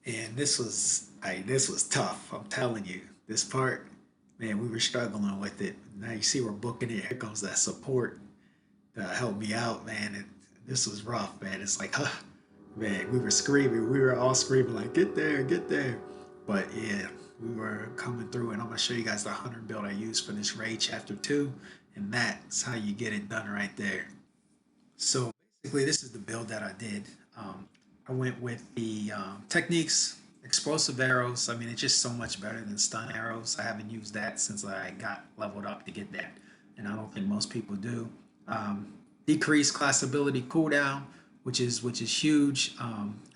And this was tough. I'm telling you, this part, man, we were struggling with it. Now you see we're booking it. Here comes that support to help me out, man. And this was rough, man. It's like, huh, man, we were screaming. We were all screaming like, get there, get there. But yeah, we were coming through, and I'm gonna show you guys the hunter build I used for this raid chapter 2, and that's how you get it done right there. So basically, this is the build that I did. I went with the techniques, explosive arrows. I mean, it's just so much better than stun arrows. I haven't used that since I got leveled up to get that, and I don't think most people do. Decreased class ability cooldown, which is huge,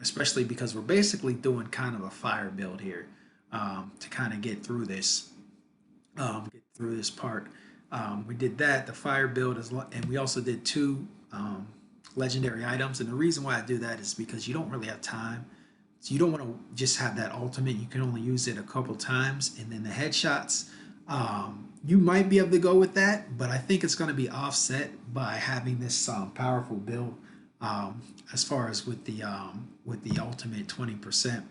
especially because we're basically doing kind of a fire build here to kind of get through this part. We did that. The fire build and we also did two legendary items. And the reason why I do that is because you don't really have time. So you don't want to just have that ultimate. You can only use it a couple times, and then the headshots. You might be able to go with that, but I think it's going to be offset by having this powerful build as far as with the ultimate 20%,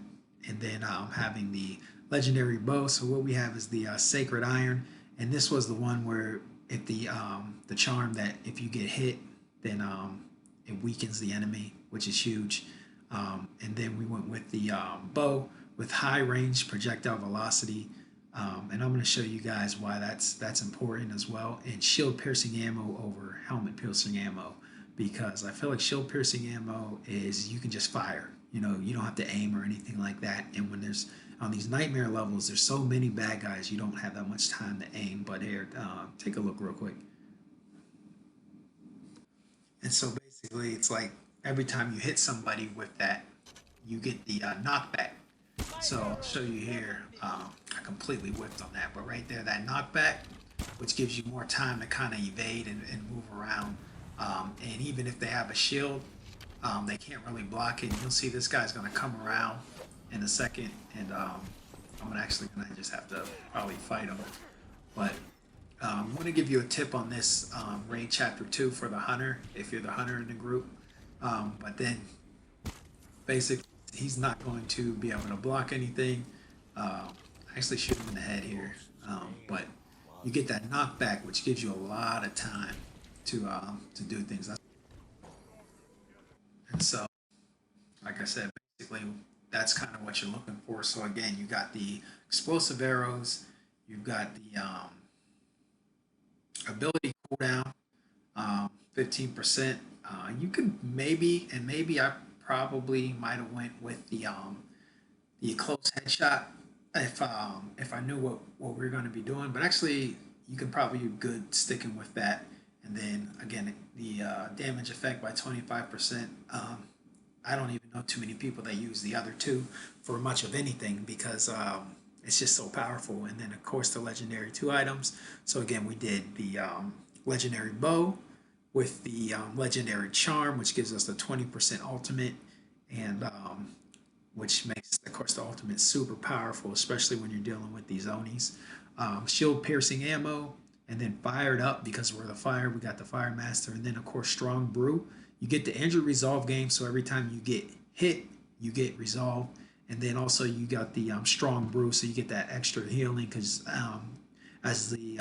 and then having the legendary bow. So what we have is the sacred iron, and this was the one where if the charm that if you get hit, then it weakens the enemy, which is huge. And then we went with the bow with high range projectile velocity. And I'm going to show you guys why that's important as well. And shield piercing ammo over helmet piercing ammo, because I feel like shield piercing ammo is you can just fire. You know, you don't have to aim or anything like that. And when there's on these nightmare levels, there's so many bad guys, you don't have that much time to aim. But here, take a look real quick. And so basically, it's like every time you hit somebody with that, you get the knockback. So I'll show you here. I completely whipped on that, but right there, that knockback, which gives you more time to kind of evade and move around. And even if they have a shield, they can't really block it. You'll see this guy's going to come around in a second, and I'm actually going to just have to probably fight him. But I'm going to give you a tip on this raid chapter 2 for the hunter, if you're the hunter in the group. But then basically, he's not going to be able to block anything. Actually, shoot him in the head here. But you get that knockback, which gives you a lot of time to do things. And so, like I said, basically that's kind of what you're looking for. So again, you got the explosive arrows, you've got the ability cooldown, 15%. You could maybe I probably might have went with the close headshot if I knew what we are going to be doing. But actually, you can probably do good sticking with that. And then again, the damage effect by 25%. I don't even know too many people that use the other two for much of anything because it's just so powerful. And then of course the legendary two items. So again, we did the legendary bow with the legendary charm, which gives us the 20% ultimate, and which makes, of course, the ultimate super powerful, especially when you're dealing with these Onis. Shield piercing ammo, and then fired up because we're the fire. We got the fire master, and then of course strong brew. You get the injury resolve game, so every time you get hit, you get resolved, and then also you got the strong brew, so you get that extra healing because as the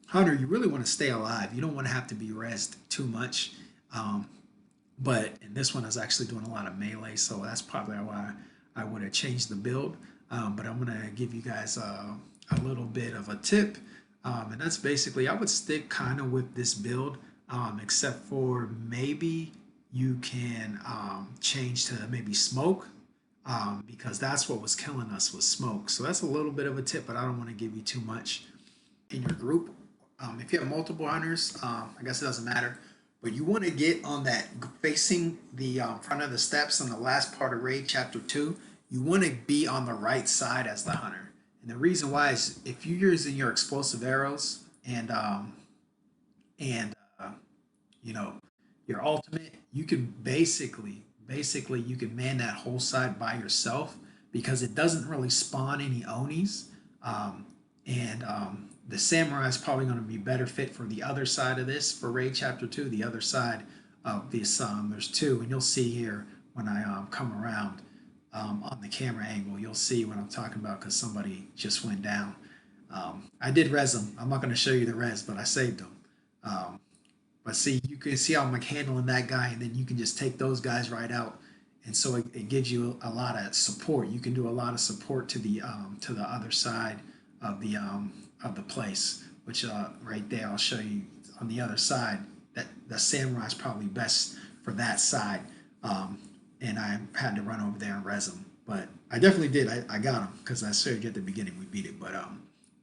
hunter, you really want to stay alive. You don't want to have to be rezzed too much. Um, but in this one, I was actually doing a lot of melee, so that's probably why I would have changed the build. But I'm gonna give you guys a little bit of a tip, and that's basically I would stick kind of with this build, except for maybe you can change to maybe smoke, because that's what was killing us was smoke. So that's a little bit of a tip, but I don't want to give you too much in your group. If you have multiple hunters, I guess it doesn't matter. But you want to get on that facing the front of the steps on the last part of Raid Chapter 2. You want to be on the right side as the hunter. And the reason why is if you're using your explosive arrows and you know your ultimate, you can basically you can man that whole side by yourself because it doesn't really spawn any Onis. And The samurai is probably going to be better fit for the other side of this for Raid Chapter 2. The other side of this, there's two, and you'll see here when I come around. on the camera angle, you'll see what I'm talking about because somebody just went down. I did res them. I'm not going to show you the res, but I saved them. Um, but see, you can see how I'm like handling that guy, and then you can just take those guys right out, and so it gives you a lot of support. You can do a lot of support to the other side of the place, which right there I'll show you on the other side. That the samurai is probably best for that side, um, and I had to run over there and res him. But I definitely did. I got him because I showed you at the beginning we beat it. But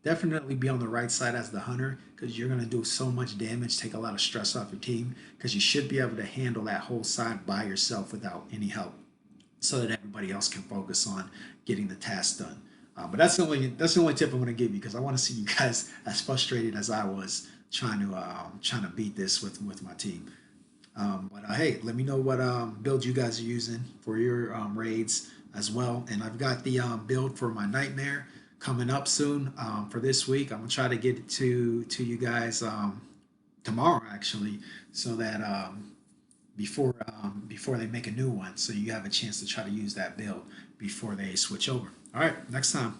definitely be on the right side as the hunter because you're going to do so much damage, take a lot of stress off your team because you should be able to handle that whole side by yourself without any help so that everybody else can focus on getting the task done. But that's the only tip I'm going to give you because I want to see you guys as frustrated as I was trying to beat this with my team. But hey, let me know what build you guys are using for your raids as well. And I've got the build for my nightmare coming up soon for this week. I'm gonna try to get it to you guys tomorrow actually, so that before they make a new one, so you have a chance to try to use that build before they switch over. All right, next time.